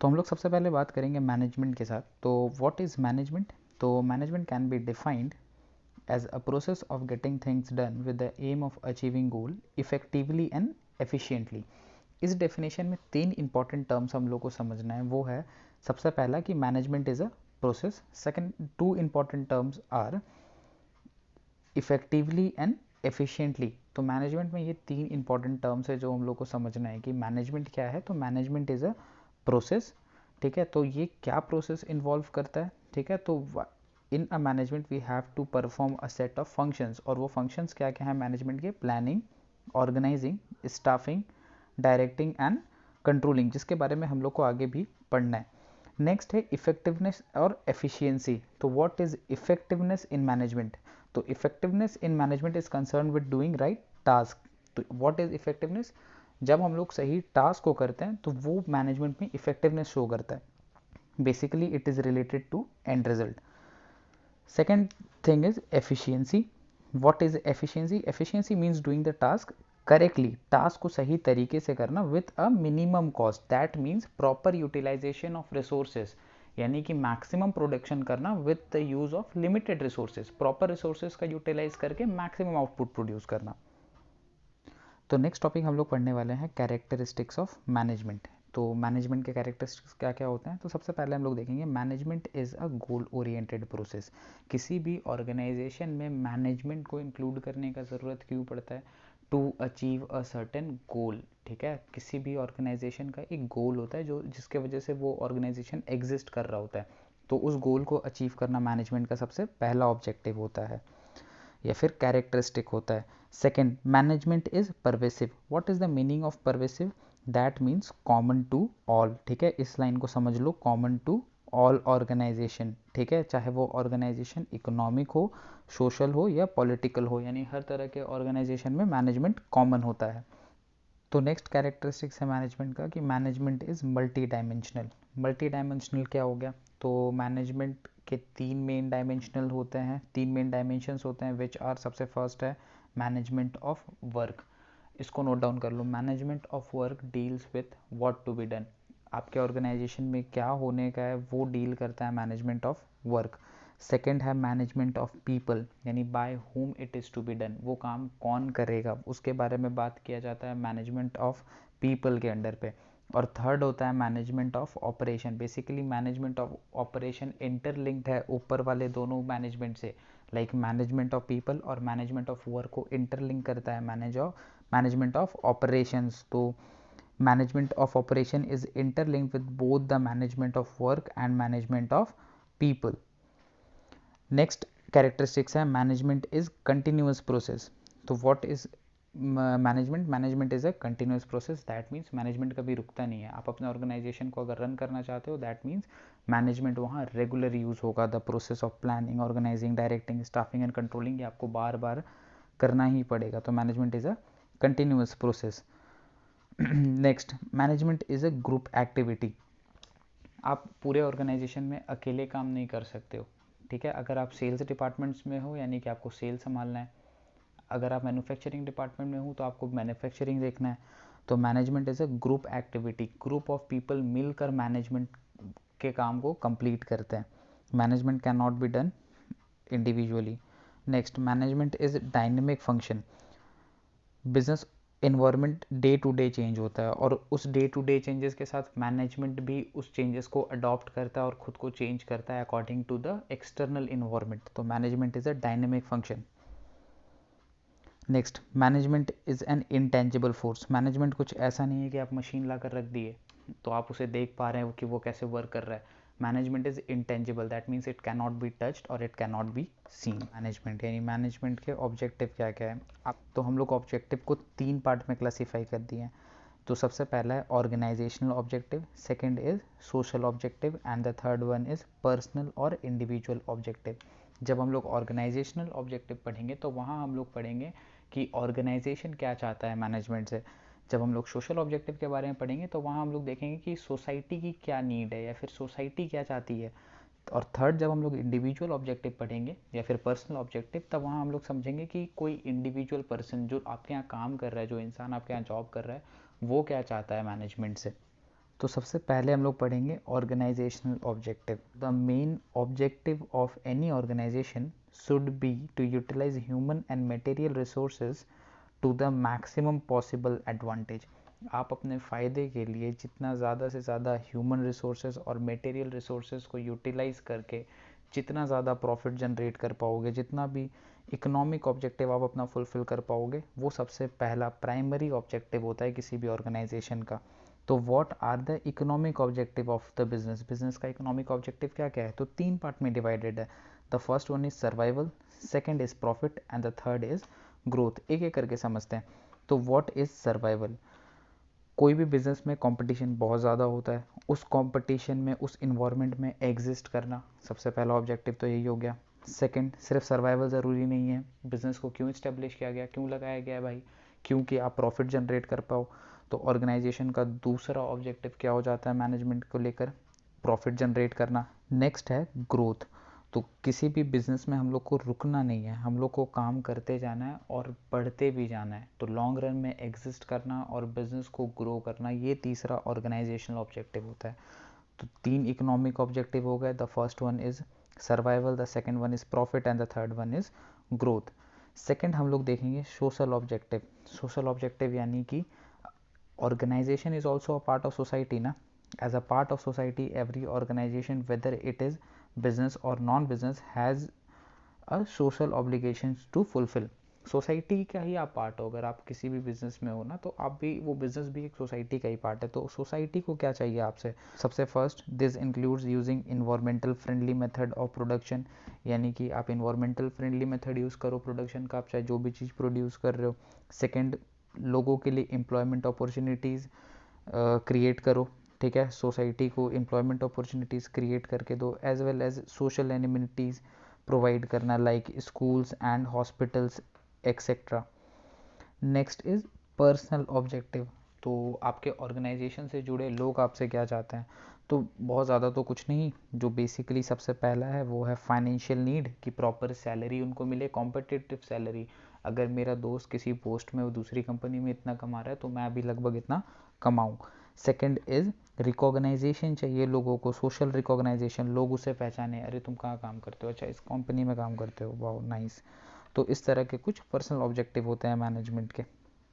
तो हम लोग सबसे पहले बात करेंगे मैनेजमेंट के साथ। तो व्हाट इज़ मैनेजमेंट? तो management can be defined as a process of getting things done with the aim of achieving goal effectively and efficiently। इस डेफिनेशन में तीन इंपॉर्टेंट टर्म्स हम लोग को समझना है। वो है सबसे पहला कि management is a process. Second, two important terms are effectively and efficiently. तो मैनेजमेंट में ये तीन इंपॉर्टेंट टर्म्स है जो हम लोग को समझना है कि मैनेजमेंट क्या है। तो मैनेजमेंट इज अ प्रोसेस, ठीक है। तो ये क्या प्रोसेस इन्वॉल्व करता है, ठीक है। तो in a management we have to perform a set of functions, और वो फंक्शंस क्या क्या है मैनेजमेंट के? Planning, organising, staffing, directing and controlling, जिसके बारे में हम लोग को आगे भी पढ़ना है। नेक्स्ट है इफेक्टिवनेस और एफिशिएंसी। तो what is effectiveness in management? तो effectiveness in management is concern with doing right task. तो व्हाट इज इफेक्टिवनेस? जब हम लोग सही टास्क को करते हैं तो वो मैनेजमेंट में इफेक्टिवनेस शो करता है। Basically it is related to end result. Second thing is efficiency. What is efficiency? Efficiency means doing the task correctly, task को सही तरीके से करना with a minimum cost. That means proper utilization of resources, यानी कि maximum production करना with the use of limited resources, proper resources का utilise करके मैक्सिमम आउटपुट प्रोड्यूस करना। तो नेक्स्ट टॉपिक हम लोग पढ़ने वाले हैं कैरेक्टरिस्टिक्स ऑफ मैनेजमेंट। तो मैनेजमेंट के कैरेक्टरिस्टिक्स क्या क्या होते हैं? तो सबसे पहले हम लोग देखेंगे management is a goal oriented process. किसी भी ऑर्गेनाइजेशन में मैनेजमेंट को इंक्लूड करने का ज़रूरत क्यों पड़ता है? टू अचीव अ सर्टेन गोल, ठीक है। किसी भी ऑर्गेनाइजेशन का एक गोल होता है जो जिसके वजह से वो ऑर्गेनाइजेशन एग्जिस्ट कर रहा होता है। तो उस गोल को अचीव करना मैनेजमेंट का सबसे पहला ऑब्जेक्टिव होता है या फिर कैरेक्टरिस्टिक होता है। Second, management is pervasive. What is the meaning of pervasive? That means common to all, ठीक है। इस लाइन को समझ लो, कॉमन टू ऑल ऑर्गेनाइजेशन, ठीक है। चाहे वो ऑर्गेनाइजेशन इकोनॉमिक हो, सोशल हो या पॉलिटिकल हो, यानी हर तरह के ऑर्गेनाइजेशन में मैनेजमेंट कॉमन होता है। तो नेक्स्ट कैरेक्टरिस्टिक्स है मैनेजमेंट का कि management is multi dimensional. Multi dimensional क्या हो गया? तो मैनेजमेंट के तीन मेन डायमेंशनल होते हैं, तीन मेन डायमेंशंस होते हैं विच आर, सबसे फर्स्ट है मैनेजमेंट ऑफ वर्क। इसको नोट डाउन कर लो, management of work deals with what to be done. आपके ऑर्गेनाइजेशन में क्या होने का है वो डील करता है मैनेजमेंट ऑफ वर्क। सेकेंड है मैनेजमेंट ऑफ पीपल, यानी by whom it is to be done, वो काम कौन करेगा उसके बारे में बात किया जाता है मैनेजमेंट ऑफ पीपल के अंडर पे। और थर्ड होता है management of operation. Basically management of operation interlinked है ऊपर वाले दोनों मैनेजमेंट से, लाइक मैनेजमेंट ऑफ पीपल और मैनेजमेंट ऑफ वर्क को इंटरलिंक करता है मैनेजमेंट ऑफ ऑपरेशंस। तो management of operation is interlinked with both the management of work and management of people. Next characteristics है management is continuous process. तो what is management? Management is a continuous process. That means management कभी रुकता नहीं है। आप अपने organisation को अगर रन करना चाहते हो, दैट मीन्स मैनेजमेंट वहाँ रेगुलर यूज़ होगा। The process of planning, organising, directing, staffing and controlling, ये आपको बार बार करना ही पड़ेगा। तो management is a continuous process. Next, management is a group activity. आप पूरे ऑर्गेनाइजेशन में अकेले काम नहीं कर सकते हो, ठीक है। अगर आप सेल्स डिपार्टमेंट्स में हो यानी कि आपको सेल्स संभालना है, अगर आप मैन्युफैक्चरिंग डिपार्टमेंट में हो तो आपको मैन्युफैक्चरिंग देखना है। तो management is a group activity, group of people मिलकर मैनेजमेंट के काम को कंप्लीट करते हैं। Management can not be done individually. Next, management is dynamic function. Business environment day to day change होता है और उस डे टू डे चेंजेस के साथ मैनेजमेंट भी उस चेंजेस को अडॉप्ट करता है और खुद को चेंज करता है according to the external environment. तो management is a dynamic function. Next, management is an intangible force. Management कुछ ऐसा नहीं है कि आप मशीन ला कर रख दिए तो आप उसे देख पा रहे हैं कि वो कैसे वर्क कर रहा है। Management is intangible, that means it can not be touched और it can not be seen. Management यानी मैनेजमेंट के ऑब्जेक्टिव क्या क्या है? आप तो हम लोग ऑब्जेक्टिव को तीन पार्ट में क्लासीफाई कर दिए हैं। तो सबसे पहला है organisational objective, second is social objective and the third one is personal और इंडिविजुअल ऑब्जेक्टिव। जब हम लोग ऑर्गेनाइजेशनल ऑब्जेक्टिव पढ़ेंगे तो वहाँ हम लोग पढ़ेंगे कि ऑर्गेनाइजेशन क्या चाहता है मैनेजमेंट से। जब हम लोग सोशल ऑब्जेक्टिव के बारे में पढ़ेंगे तो वहाँ हम लोग देखेंगे कि सोसाइटी की क्या नीड है या फिर सोसाइटी क्या चाहती है। और थर्ड, जब हम लोग इंडिविजुअल ऑब्जेक्टिव पढ़ेंगे या फिर पर्सनल ऑब्जेक्टिव, तब वहाँ हम लोग समझेंगे कि कोई इंडिविजुअल पर्सन जो आपके यहाँ काम कर रहा है, जो इंसान आपके यहाँ जॉब कर रहा है, वो क्या चाहता है मैनेजमेंट से। तो सबसे पहले हम लोग पढ़ेंगे organisational objective. The main objective of any organisation should be to utilise human and material resources to the maximum possible advantage. आप अपने फ़ायदे के लिए जितना ज़्यादा से ज़्यादा ह्यूमन रिसोर्सेज और मटेरियल रिसोर्सेज को यूटिलाइज करके जितना ज़्यादा प्रॉफिट जनरेट कर पाओगे, जितना भी इकोनॉमिक ऑब्जेक्टिव आप अपना फुलफिल कर पाओगे, वो सबसे पहला प्राइमरी ऑब्जेक्टिव होता है किसी भी ऑर्गेनाइजेशन का। तो what are the economic objective of the business? Business का इकोनॉमिक ऑब्जेक्टिव क्या क्या है? तो 3 पार्ट में डिवाइडेड है। The first one is survival, second is profit and the third is growth. एक एक करके समझते हैं। तो व्हाट इज सर्वाइवल? कोई भी बिजनेस में कंपटीशन बहुत ज़्यादा होता है, उस कंपटीशन में, उस इन्वायरमेंट में एग्जिस्ट करना सबसे पहला ऑब्जेक्टिव तो यही हो गया। सेकंड, सिर्फ सर्वाइवल ज़रूरी नहीं है। बिजनेस को क्यों इस्टेब्लिश किया गया, क्यों लगाया गया है भाई? क्योंकि आप प्रॉफिट जनरेट कर पाओ। तो ऑर्गेनाइजेशन का दूसरा ऑब्जेक्टिव क्या हो जाता है मैनेजमेंट को लेकर? प्रॉफिट जनरेट करना। नेक्स्ट है ग्रोथ। तो किसी भी बिजनेस में हम लोग को रुकना नहीं है, हम लोग को काम करते जाना है और बढ़ते भी जाना है। तो लॉन्ग रन में एग्जिस्ट करना और बिजनेस को ग्रो करना, ये तीसरा ऑर्गेनाइजेशनल ऑब्जेक्टिव होता है। तो 3 इकोनॉमिक ऑब्जेक्टिव हो गए। The first one is survival, the second one is profit and the third one is growth. Second हम लोग देखेंगे सोशल ऑब्जेक्टिव। सोशल ऑब्जेक्टिव यानी कि organization is also a part of society na. As a part of society, every organization, whether it is business or non-business, has a social obligations to fulfill. Society का ही आप part हो। अगर आप किसी भी business में हो ना, तो आप भी, वो बिजनेस भी एक सोसाइटी का ही पार्ट है। तो सोसाइटी को क्या चाहिए आपसे? सबसे first, this includes using environmental friendly method of production, यानी कि आप इन्वायरमेंटल फ्रेंडली मेथड यूज़ करो प्रोडक्शन का, आप चाहे जो भी चीज़ प्रोड्यूस कर रहे हो। सेकेंड, लोगों के लिए एम्प्लॉयमेंट अपॉर्चुनिटीज़ क्रिएट करो, ठीक है? सोसाइटी को एम्प्लॉयमेंट अपॉर्चुनिटीज़ क्रिएट करके दो, as well as social amenities provide करना, like schools and hospitals etcetera. Next is personal objective. तो आपके ऑर्गेनाइजेशन से जुड़े लोग आपसे क्या चाहते हैं? तो बहुत ज़्यादा तो कुछ नहीं, जो बेसिकली सबसे पहला है वो है फाइनेंशियल नीड, कि प्रॉपर सैलरी उनको मिले, कॉम्पिटिटिव सैलरी। अगर मेरा दोस्त किसी पोस्ट में, वो दूसरी कंपनी में इतना कमा रहा है, तो मैं भी लगभग इतना कमाऊँ। सेकेंड इज़ रिकॉग्नाइजेशन चाहिए लोगों को, सोशल रिकॉग्नाइजेशन, लोग उसे पहचाने, अरे तुम कहाँ काम करते हो, अच्छा इस कंपनी में काम करते हो, वाह नाइस। तो इस तरह के कुछ पर्सनल ऑब्जेक्टिव होते हैं मैनेजमेंट के।